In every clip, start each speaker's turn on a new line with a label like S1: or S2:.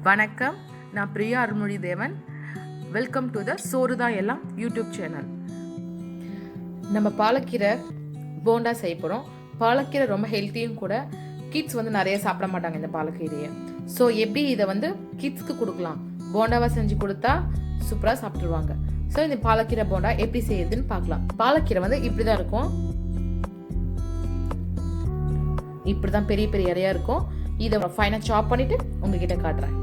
S1: வணக்கம், நான் பிரியா அருள்மொழி தேவன். வெல்கம் டு த சோறு தான் எல்லாம் யூடியூப் சேனல். நம்ம பாலக்கீரை போண்டா செய்ய போகிறோம். பாலக்கீரை ரொம்ப ஹெல்த்தியும் கூட. கிட்ஸ் நிறைய சாப்பிட மாட்டாங்க இந்த பாலக்கீரையை. ஸோ எப்படி இதை கிட்ஸ்க்கு கொடுக்கலாம், போண்டாவாக செஞ்சு கொடுத்தா சூப்பராக சாப்பிட்ருவாங்க. ஸோ இந்த பாலக்கீரை போண்டா எப்படி செய்யுதுன்னு பார்க்கலாம். பாலக்கீரை இப்படி தான் இருக்கும். இப்படி தான் பெரிய பெரிய இறையா இருக்கும். இதை ஃபைனாக சாப் பண்ணிட்டு உங்ககிட்ட காட்டுறேன்.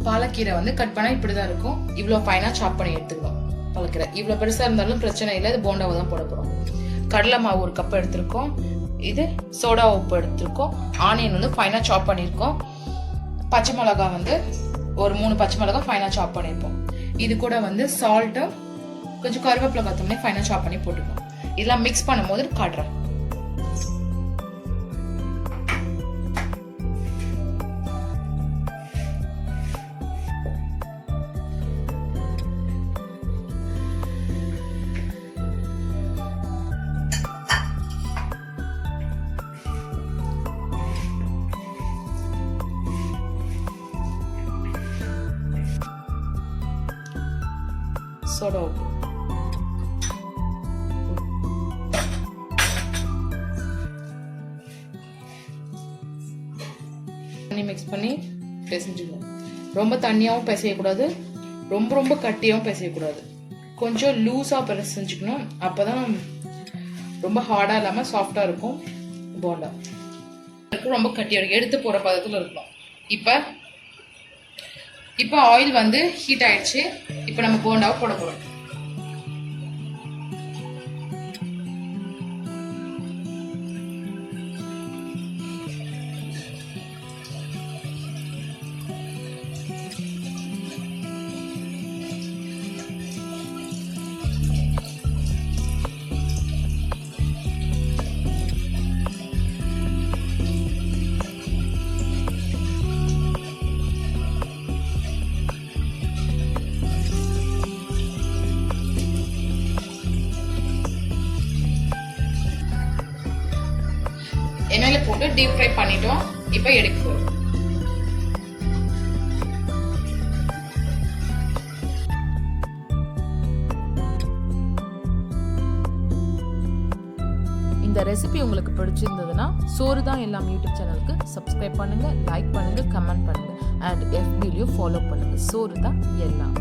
S1: பாலக்கீரை கட் பண்ணா இப்படிதான் இருக்கும். இவ்வளவு ஃபைனா சாப் பண்ணி எடுத்துக்கணும். பாலக்கீரை இவ்வளவு பெருசா இருந்தாலும் பிரச்சனை இல்லை, இது போண்டாவை தான் போட போறோம். கடலை மாவு 1 கப் எடுத்திருக்கோம். இது சோடா உப்பு எடுத்திருக்கோம். ஆனியன் ஃபைனா சாப் பண்ணிருக்கோம். பச்சை மிளகா ஒரு 3 பச்சை மிளகா ஃபைனா சாப் பண்ணிருப்போம். இது கூட சால்ட், கொஞ்சம் கருவேப்பிலை கொத்தமல்லி ஃபைனா சாப் பண்ணி போட்டுக்கணும். இதெல்லாம் மிக்ஸ் பண்ணும்போது காட்டுறேன். சோடா உப்பு, மிக்ஸ் பண்ணி பிசைஞ்சுக்கணும். ரொம்ப தண்ணியாவும் பிசையக்கூடாது, ரொம்ப ரொம்ப கட்டியாவும் பிசையக்கூடாது. கொஞ்சம் லூஸா பிசைஞ்சுக்கணும். அப்பதான் ரொம்ப ஹார்டா இல்லாம சாஃப்டா இருக்கும் போண்டா. ரொம்ப கட்டியா எடுத்து போற பதத்துல இருக்கணும். இப்போ ஆயில் ஹீட் ஆயிடுச்சு. இப்போ நம்ம போண்டாவை போட போறோம். எண்ணெயில போட்டு டீப் ஃப்ரை பண்ணிட்டோம். இப்போ எடுக்க போறோம். இந்த ரெசிபி உங்களுக்கு பிடிச்சிருந்ததுன்னா சோறு தான் எல்லாம் யூடியூப் சேனலுக்கு சப்ஸ்கிரைப் பண்ணுங்க, லைக் பண்ணுங்க, கமெண்ட் பண்ணுங்க, அண்ட் FBலையும் ஃபாலோ பண்ணுங்க. சோறு தான் எல்லாம்.